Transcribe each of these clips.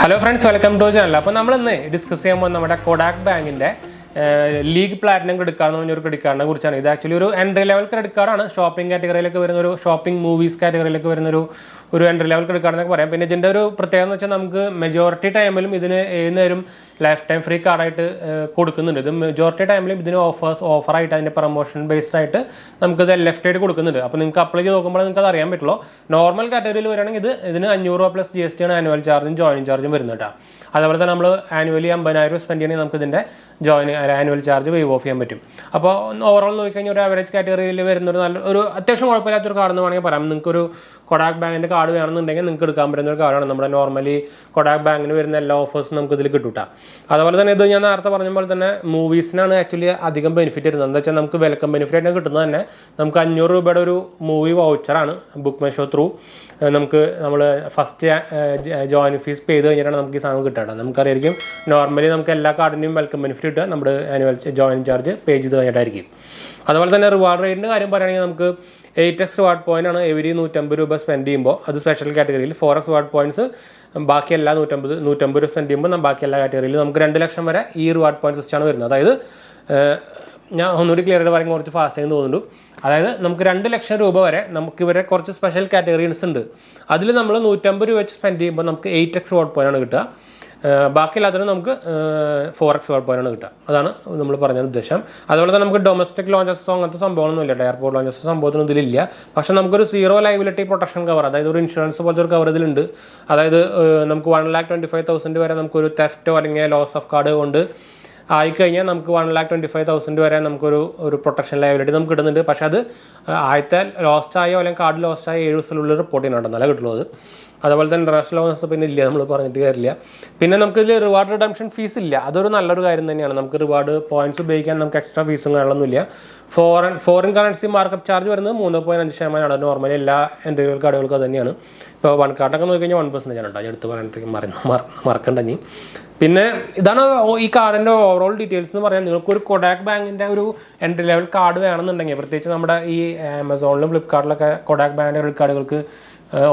Hello friends, welcome to our channel. Now, we will discuss the Kotak Bank League Platinum credit card. This is actually an entry-level credit card. Shopping category, shopping movies category, entry-level credit card. Majority time, lifetime free card. Majority time, offers offer promotion based. Left side normal category €500 plus GST annual charge and joining charge. Annually spend join annual charge waive ചെയ്യാൻ പറ്റും. അപ്പോൾ overall നോക്കിക്കഴിഞ്ഞാൽ ഒരു average കാറ്റഗറിയിൽ വരുന്ന ഒരു അത്യാവശ്യം കുഴപ്പമില്ലാത്തൊരു കാർഡ് എന്ന് വേണമെങ്കിൽ പറയാം. നിങ്ങൾക്കൊരു കൊടാക് ബാങ്കിൻ്റെ കാർഡ് വേണമെന്നുണ്ടെങ്കിൽ നിങ്ങൾക്ക് എടുക്കാൻ പറ്റുന്ന ഒരു കാർഡാണ്. നമ്മുടെ നോർമലി കൊടാക് ബാങ്കിന് വരുന്ന എല്ലാ ഓഫേഴ്സും നമുക്ക് ഇതിൽ കിട്ടും. അതുപോലെ തന്നെ ഇത് ഞാൻ നേരത്തെ പറഞ്ഞ പോലെ തന്നെ മൂവീസിനാണ് ആക്ച്വലി അധികം ബെനിഫിറ്റ് വരുന്നത്. എന്താ വെച്ചാൽ നമുക്ക് വെൽക്കം ബെനിഫിറ്റ് ആയിട്ട് കിട്ടുന്നത് തന്നെ നമുക്ക് ₹500 ഒരു മൂവി വൗച്ചറാണ് ബുക്ക് മൈ ഷോ ത്രൂ. നമുക്ക് നമ്മൾ ഫസ്റ്റ് ജോയിൻ ഫീസ് പേ ചെയ്ത് കഴിഞ്ഞിട്ടാണ് നമുക്ക് ഈ സാധനം കിട്ടുക. നമുക്കറിയായിരിക്കും നോർമലി നമുക്ക് എല്ലാ കാർഡിൻ്റെയും വെൽക്കം ബെനിഫിറ്റ് കിട്ടുക നമ്മുടെ ആനുവൽ ജോയിൻ ചാർജ് പേ ചെയ്ത് കഴിഞ്ഞിട്ടായിരിക്കും. അതുപോലെ തന്നെ റിവാർഡ് റേറ്റിൻ്റെ കാര്യം പറയുകയാണെങ്കിൽ നമുക്ക് 8x റിവാർഡ് പോയിൻ്റ് ആണ് എവരി ₹150 സ്പെൻഡ് ചെയ്യുമ്പോൾ. അത് സ്പെഷ്യൽ കാറ്റഗറിയിൽ 4x റിവാർഡ് പോയിൻറ്റ്സ് ബാക്കി എല്ലാ ₹150 സ്പെൻഡ് ചെയ്യുമ്പോൾ ബാക്കി എല്ലാ കാറ്റഗറിയിലും നമുക്ക് 2 ലക്ഷം വരെ ഈ റിവാർഡ് പോയിൻറ്റ് സിസ്റ്റമാണ് വരുന്നത്. അതായത് ഞാൻ ഒന്നുകൂടി ക്ലിയർ ആയിട്ട് പറയുമ്പോൾ കുറച്ച് ഫാസ്റ്റ് ആയി തോന്നുന്നുണ്ട്. അതായത് നമുക്ക് 2 ലക്ഷം രൂപ വരെ നമുക്ക് ഇവരെ കുറച്ച് സ്പെഷ്യൽ കാറ്റഗറീസ് ഉണ്ട്. അതിൽ നമ്മൾ ₹150 വെച്ച് സ്പെൻഡ് ചെയ്യുമ്പോൾ നമുക്ക് 8x റിവാർഡ് പോയിൻ്റ് ആണ് കിട്ടുക. ബാക്കിയില്ലാത്തതിന് നമുക്ക് 4x റിവാർഡ് പോയിൻ്റ് ആണ് കിട്ടുക. അതാണ് നമ്മൾ പറഞ്ഞ ഉദ്ദേശം. അതുപോലെ തന്നെ നമുക്ക് ഡൊമസ്റ്റിക് ലോഞ്ചസ് അങ്ങനത്തെ സംഭവങ്ങളൊന്നുമില്ല. Airport launches സംഭവത്തിനൊന്നും ഇതിലില്ല. പക്ഷേ നമുക്കൊരു സീറോ ലയബിലിറ്റി പ്രൊട്ടക്ഷൻ കവർ, അതായത് ഒരു ഇൻഷുറൻസ് പോലത്തെ ഒരു കവർ ഇതിലുണ്ട്. അതായത് നമുക്ക് 1,25,000 വരെ നമുക്കൊരു തെഫ്റ്റോ അല്ലെങ്കിൽ ലോസ് ഓഫ് കാർഡ് കൊണ്ട് ആയിക്കഴിഞ്ഞാൽ നമുക്ക് 1,25,000 വരെ നമുക്കൊരു പ്രൊട്ടക്ഷൻ ലയബിലിറ്റി നമുക്ക് കിട്ടുന്നുണ്ട്. പക്ഷേ അത് ആദ്യത്തെ ലോസ്റ്റ് ആയോ അല്ലെങ്കിൽ കാർഡ് ലോസ്റ്റ് ആയോ 7 ദിവസത്തിനുള്ളിൽ റിപ്പോർട്ട് ചെയ്യണമെന്നല്ല കിട്ടുള്ളത്. അതുപോലെ തന്നെ ഇൻ്റർനാഷണൽ ലോൺസ് പിന്നെ ഇല്ല, നമ്മൾ പറഞ്ഞിട്ട് കാര്യമില്ല. പിന്നെ നമുക്ക് ഇതിൽ റിവാർഡ് റിഡംഷൻ ഫീസ് ഇല്ല. അതൊരു നല്ലൊരു കാര്യം തന്നെയാണ്. നമുക്ക് റിവാർഡ് പോയിന്റ്സ് ഉപയോഗിക്കാൻ നമുക്ക് എക്സ്ട്രാ ഫീസും കാര്യങ്ങളൊന്നുമില്ല. ഫോറിൻ കറൻസി മാർക്കപ്പ് ചാർജ് വരുന്നത് 3.5% നോർമലി എല്ലാ എൻട്രികൾ കാർഡുകൾക്കും അത് തന്നെയാണ്. ഇപ്പോൾ വൺ കാർഡൊക്കെ നോക്കിക്കഴിഞ്ഞാൽ 1% ആണ്. ഞാൻ എടുത്ത് പറഞ്ഞിട്ട് മറക്കണ്ടെങ്കിൽ. പിന്നെ ഇതാണ് ഈ കാർഡിൻ്റെ ഓവറോൾ ഡീറ്റെയിൽസ് എന്ന് പറയാൻ. നിങ്ങൾക്കൊരു കൊടാക് ബാങ്കിൻ്റെ ഒരു എൻട്രി ലെവൽ കാർഡ് വേണമെന്നുണ്ടെങ്കിൽ, പ്രത്യേകിച്ച് നമ്മുടെ ഈ ആമസോണിലും ഫ്ലിപ്കാർട്ടിലൊക്കെ കൊടാക് ബാങ്കിൻ്റെ ക്രെഡിറ്റ് കാർഡുകൾക്ക്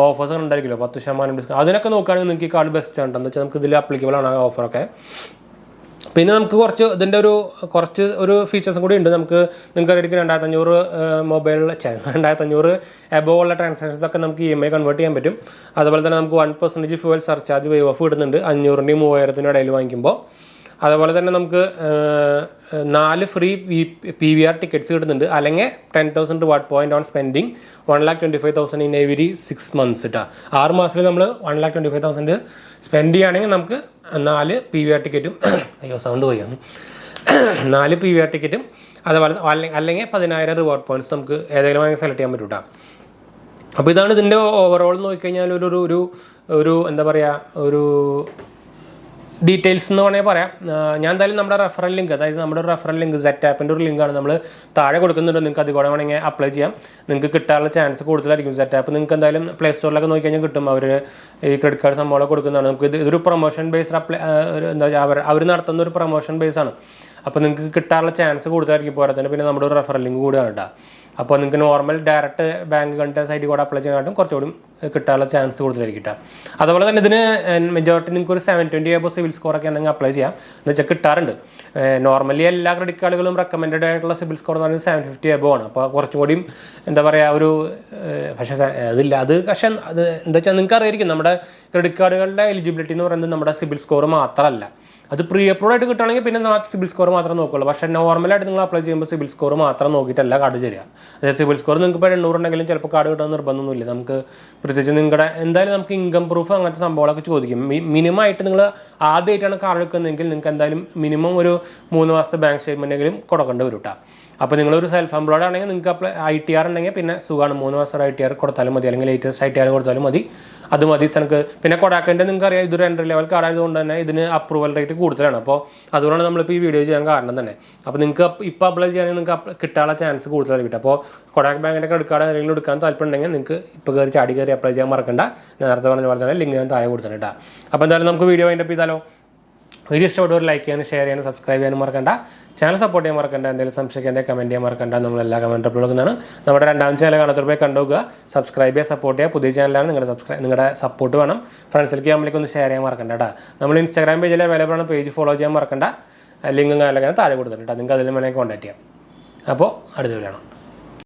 ഓഫേഴ്സ് ഉണ്ടായിരിക്കുമല്ലോ 10% ഡിസ്കൗണ്ട്. അതിനൊക്കെ നോക്കുകയാണെങ്കിൽ നിങ്ങൾക്ക് ഈ കാർഡ് ബെസ്റ്റ് ആണ്. എന്താ വെച്ചാൽ നമുക്ക് ഇതിൽ അപ്ലിക്കബിൾ ആണ് ആ ഓഫറൊക്കെ. പിന്നെ നമുക്ക് കുറച്ച് ഒരു ഫീച്ചേഴ്സും കൂടി ഉണ്ട്. നിങ്ങൾക്ക് അറിയാം 2,500 മൊബൈൽ 2,500 എബോവ് ഉള്ള ട്രാൻസാക്ഷൻസ് ഒക്കെ നമുക്ക് EMI കൺവേർട്ട് ചെയ്യാൻ പറ്റും. അതുപോലെ തന്നെ നമുക്ക് 1% ഫ്യൂവൽ സർചാർജ് വേവ് ഓഫ് കിട്ടുന്നുണ്ട് 500-നും 3,000-നും ഇടയിൽ വാങ്ങിക്കുമ്പോൾ. അതുപോലെ തന്നെ നമുക്ക് 4 ഫ്രീ PVR ടിക്കറ്റ്സ് കിട്ടുന്നുണ്ട്. അല്ലെങ്കിൽ 10,000 reward point on spending 1,25,000 in every 6 months 6 മാസത്തിൽ നമ്മൾ 1,25,000 സ്പെൻഡ് ചെയ്യുകയാണെങ്കിൽ നമുക്ക് 4 PVR ടിക്കറ്റും 4 PVR ടിക്കറ്റും അതുപോലെ അല്ലെങ്കിൽ 10,000 റിവാർഡ് പോയിന്റ്സ് നമുക്ക് ഏതെങ്കിലും വേണമെങ്കിൽ സെലക്ട് ചെയ്യാൻ പറ്റും. അപ്പോൾ ഇതാണ് ഇതിൻ്റെ ഓവറോൾ നോക്കിക്കഴിഞ്ഞാൽ ഒരു എന്താ പറയുക ഒരു ഡീറ്റെയിൽസ് എന്ന് വേണമെങ്കിൽ പറയാം. ഞാൻ എന്തായാലും നമ്മുടെ റെഫറൽ ലിങ്ക്, അതായത് നമ്മുടെ റെഫറൽ ലിങ്ക് ZAppൻ്റെ ഒരു ലിങ്കാണ് നമ്മൾ താഴെ കൊടുക്കുന്നുണ്ട്. നിങ്ങൾക്ക് അതുകൂടെ വേണമെങ്കിൽ അപ്ലൈ ചെയ്യാം. നിങ്ങൾക്ക് കിട്ടാനുള്ള ചാൻസ് കൂടുതലായിരിക്കും. ZApp നിങ്ങൾക്ക് എന്തായാലും പ്ലേ സ്റ്റോറിലൊക്കെ നോക്കിക്കഴിഞ്ഞാൽ കിട്ടും. അവർ ഈ ക്രെഡിറ്റ് കാർഡ് സംഭവങ്ങളൊക്കെ കൊടുക്കുന്നതാണ്. നമുക്ക് ഇതൊരു പ്രൊമോഷൻ ബേസ്ഡ് എന്താ അവർ നടത്തുന്ന ഒരു പ്രൊമോഷൻ ബേസാണ്. അപ്പോൾ നിങ്ങൾക്ക് കിട്ടാനുള്ള ചാൻസ് കൂടുതലായിരിക്കും. പോരാ തന്നെ പിന്നെ നമ്മുടെ ഒരു റെഫറൽ ലിങ്ക് കൂടെയാണ് കേട്ടോ. അപ്പോൾ നിങ്ങൾക്ക് നോർമൽ ഡയറക്റ്റ് ബാങ്ക് കണ്ട സൈഡിൽ കൂടെ അപ്ലൈ ചെയ്യാനായിട്ടും കുറച്ചുകൂടി കിട്ടാനുള്ള ചാൻസ് കൂടുതലായിരിക്കും കേട്ടോ. അതുപോലെ തന്നെ ഇതിന് മെജോറിറ്റി നിങ്ങൾക്ക് ഒരു 720 എബോ സിവിൽ സ്കോറൊക്കെ ഉണ്ടെങ്കിൽ അപ്ലൈ ചെയ്യാം. എന്ന് വെച്ചാൽ കിട്ടാറുണ്ട്. നോർമലി എല്ലാ ക്രെഡിറ്റ് കാർഡുകളും റെക്കമെൻഡഡ് ആയിട്ടുള്ള സിവിൽ സ്കോർ എന്ന് പറയുന്നത് 750 എബോ ആണ്. അപ്പോൾ കുറച്ചും കൂടിയും എന്താ പറയുക പക്ഷേ അതില്ല. പക്ഷേ അത് എന്താ വെച്ചാൽ നിങ്ങൾക്ക് അറിയായിരിക്കും നമ്മുടെ ക്രെഡിറ്റ് കാർഡുകളുടെ എലിജിബിലിറ്റി എന്ന് പറയുന്നത് നമ്മുടെ സിവിൽ സ്കോർ മാത്രമല്ല. അത് പ്രീ അപ്രൂവ്ഡ് ആയിട്ട് കിട്ടുകയാണെങ്കിൽ പിന്നെ സിവിൽ സ്കോർ മാത്രം നോക്കുള്ളൂ. പക്ഷേ നോർമലായിട്ട് നിങ്ങൾ അപ്ലൈ ചെയ്യുമ്പോൾ സിവിൽ സ്കോർ മാത്രം നോക്കിയിട്ടല്ല കാർഡ് തരിക. അതായത് സിവിൽ സ്കോർ നിങ്ങൾക്ക് ഇപ്പോൾ 800 ഉണ്ടെങ്കിലും ചിലപ്പോൾ കാർഡ് കിട്ടാൻ നിർബന്ധമൊന്നുമില്ല. നമുക്ക് പ്രത്യേകിച്ച് നിങ്ങളുടെ എന്തായാലും നമുക്ക് ഇൻകം പ്രൂഫ് അങ്ങനത്തെ സംഭവങ്ങളൊക്കെ ചോദിക്കും. മിനിമം ആയിട്ട് നിങ്ങൾ ആദ്യമായിട്ടാണ് കാർഡ് എടുക്കുന്നതെങ്കിൽ നിങ്ങൾക്ക് എന്തായാലും മിനിമം ഒരു 3 മാസത്തെ ബാങ്ക് സ്റ്റേറ്റ്മെൻറ്റെങ്കിലും കൊടുക്കേണ്ടി വരും കേട്ടോ. അപ്പോൾ നിങ്ങളൊരു സെൽഫ് എംപ്ലോയ്ഡ് ആണെങ്കിൽ നിങ്ങൾക്ക് ITR ഉണ്ടെങ്കിൽ പിന്നെ സുഖമാണ്. 3 മാസം ITR കൊടുത്താലും മതി, അല്ലെങ്കിൽ ലേറ്റസ്റ്റ് ITR കൊടുത്താലും മതി. അത് മതി തനിക്ക്. പിന്നെ കൊടാക്കിൻ്റെ നിങ്ങൾക്ക് അറിയാം ഇതൊരു എൻട്രി ലെവൽ കാർഡ് ആയതുകൊണ്ട് തന്നെ ഇതിന് അപ്രൂവൽ റേറ്റ് കൂടുതലാണ്. അപ്പോൾ അതുകൊണ്ടാണ് നമ്മളിപ്പോൾ ഈ വീഡിയോ ചെയ്യാൻ കാരണം തന്നെ. അപ്പോൾ നിങ്ങൾക്ക് ഇപ്പോൾ അപ്ലൈ ചെയ്യാണെങ്കിൽ നിങ്ങൾക്ക് കിട്ടാനുള്ള ചാൻസ് കൂടുതലായി കിട്ടും. അപ്പോൾ കൊടാക് ബാങ്കിൻ്റെ ക്രെഡിറ്റ് കാർഡ് എന്തെങ്കിലും എടുക്കാൻ താല്പര്യമുണ്ടെങ്കിൽ നിങ്ങൾക്ക് ഇപ്പോൾ ചാടി കയറി അപ്ലൈ ചെയ്യാൻ മറക്കണ്ട. നേരത്തെ പറഞ്ഞ പോലെ തന്നെ ലിങ്ക് ഞാൻ താഴെ കൊടുത്തിട്ടുണ്ട് കേട്ടോ. അപ്പോൾ എന്തായാലും നമുക്ക് വീഡിയോ വൈൻഡപ്പ് ചെയ്താലോ. വീഡിയോ ഇഷ്ടപ്പെട്ടവർ ലൈക്ക് ചെയ്യാനും ഷെയർ ചെയ്യാനും സബ്സ്ക്രൈബ് ചെയ്യാനും മറക്കണ്ട. ചാനൽ സപ്പോർട്ട് ചെയ്യാൻ മറക്കണ്ട. എന്തെങ്കിലും സംശയിക്കേണ്ട കമൻറ്റ് ചെയ്യാൻ മറക്കണ്ട. നമ്മളെല്ലാ കമൻറ്റ് കൊടുക്കുന്നതാണ്. നമ്മുടെ രണ്ടാമത്തെ ചാനൽ കാണാത്തവർ കണ്ടുപോകുക, സബ്സ്ക്രൈബ് ചെയ്യുക, സപ്പോർട്ട് ചെയ്യുക. പുതിയ ചാനലാണ്, നിങ്ങളുടെ സപ്പോർട്ട് വേണം. ഫ്രണ്ട്സിലേക്ക് ആകുമ്പോഴേക്കും ഒന്ന് ഷെയർ ചെയ്യാൻ മറക്കണ്ട കേട്ടോ. നമ്മൾ ഇൻസ്റ്റാഗ്രാം പേജിൽ അവൈലബിൾ ആണ്, പേജ് ഫോളോ ചെയ്യാൻ മറക്കണ്ട. ലിങ്കും കാര്യങ്ങളൊക്കെ താഴെ കൊടുത്തിട്ടുണ്ട്. നിങ്ങൾക്ക് അതിൽ വേണമെങ്കിൽ കോൺടാക്ട് ചെയ്യാം. അപ്പോൾ അടുത്ത വീഡിയോ കാണാം.